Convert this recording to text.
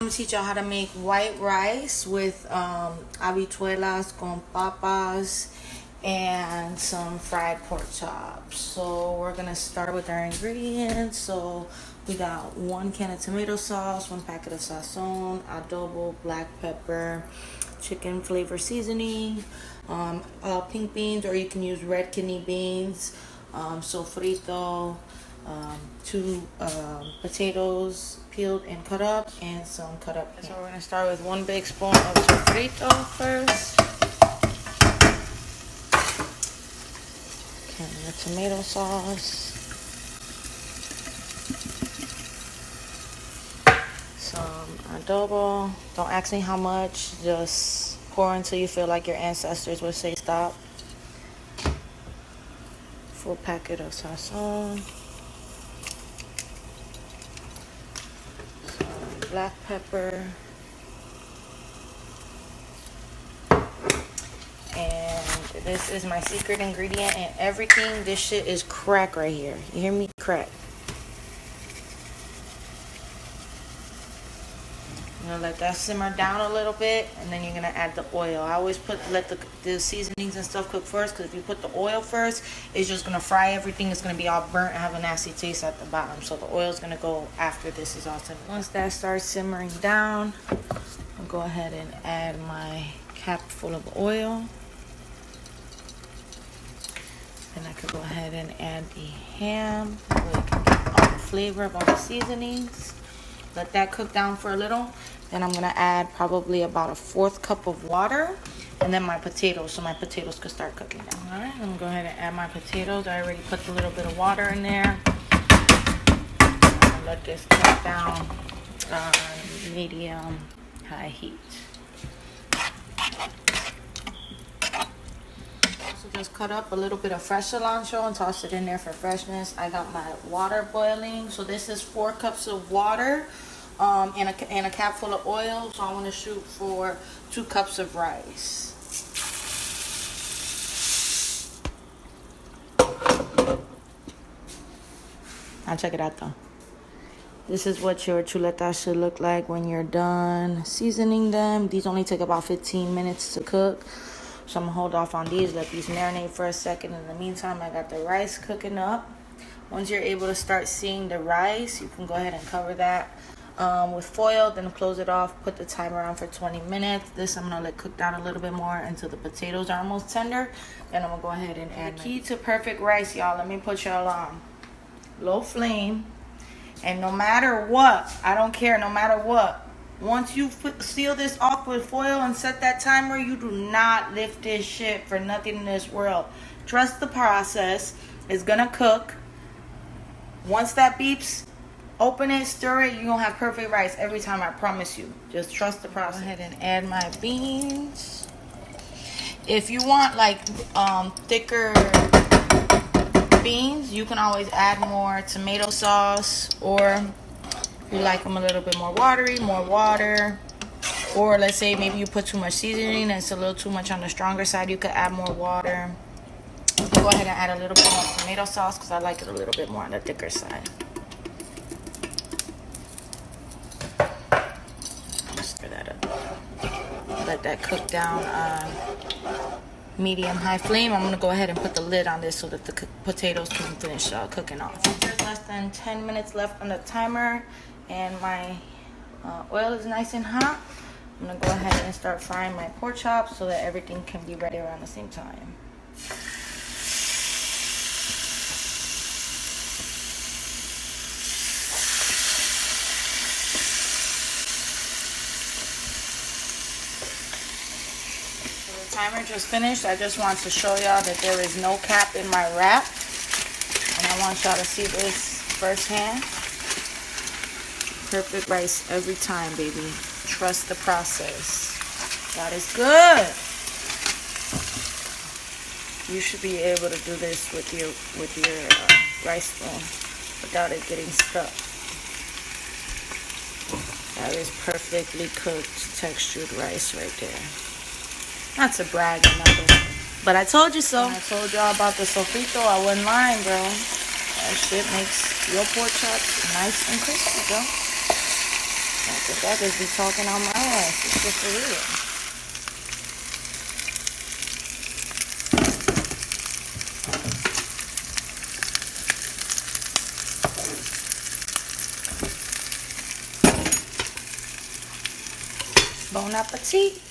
I'm gonna teach y'all how to make white rice with habichuelas con papas and some fried pork chops. So we're gonna start with our ingredients. So we got 1 can of tomato sauce, 1 packet of sazon, adobo, black pepper, chicken flavor seasoning, pink beans, or you can use red kidney beans, sofrito, 2 potatoes peeled and cut up, and some cut up. So we're gonna start with 1 big spoon of sofrito first. Okay, the tomato sauce. Some adobo. Don't ask me how much. Just pour until you feel like your ancestors would say stop. Full packet of sazon. Some black pepper. And this is my secret ingredient and everything. This shit is crack right here. You hear me? Crack. You're gonna let that simmer down a little bit, and then you're gonna add the oil. I always let the seasonings and stuff cook first, because if you put the oil first, it's just gonna fry everything. It's gonna be all burnt and have a nasty taste at the bottom. So the oil's gonna go after this is all simmered. Once that starts simmering down, I'll go ahead and add my cap full of oil. And I could go ahead and add the ham, so it can get all the flavor of all the seasonings. Let that cook down for a little. Then I'm gonna add probably about a 1/4 cup of water, and then my potatoes, so my potatoes could start cooking down. All right, I'm gonna go ahead and add my potatoes. I already put a little bit of water in there. I'm gonna let this cook down on medium high heat. So just cut up a little bit of fresh cilantro and toss it in there for freshness. I got my water boiling, so this is 4 cups of water. And a cap full of oil, so I want to shoot for 2 cups of rice. Now check it out though. This is what your chuletas should look like when you're done seasoning them. These only take about 15 minutes to cook, so I'm gonna hold off on these, let these marinate for a second. In the meantime, I got the rice cooking up. Once you're able to start seeing the rice, you can go ahead and cover that with foil, then close it off, put the timer on for 20 minutes. This I'm gonna let cook down a little bit more until the potatoes are almost tender. Then I'm gonna go ahead and add the key to perfect rice, y'all. Let me put y'all on low flame, and no matter what, I don't care, no matter what, once you seal this off with foil and set that timer, you do not lift this shit for nothing in this world. Trust the process. It's gonna cook. Once that beeps, open it, stir it, you're gonna have perfect rice every time, I promise you. Just trust the process. Go ahead and add my beans. If you want like thicker beans, you can always add more tomato sauce, or if you like them a little bit more watery, more water. Or let's say maybe you put too much seasoning and it's a little too much on the stronger side, you could add more water. Go ahead and add a little bit more tomato sauce, because I like it a little bit more on the thicker side. Stir that up. Let that cook down on medium high flame. I'm gonna go ahead and put the lid on this so that the potatoes can finish cooking off. There's less than 10 minutes left on the timer, and my oil is nice and hot. I'm gonna go ahead and start frying my pork chops so that everything can be ready around the same time. Timer just finished. I just want to show y'all that there is no cap in my wrap, and I want y'all to see this firsthand. Perfect rice every time, baby. Trust the process. God is good. You should be able to do this with your rice spoon without it getting stuck. That is perfectly cooked, textured rice right there. Not to brag or nothing, but I told you so. When I told y'all about the sofrito, I wasn't lying, bro. That shit makes your pork chops nice and crispy, bro. I just be talking on my ass. It's just for real. Bon appetit.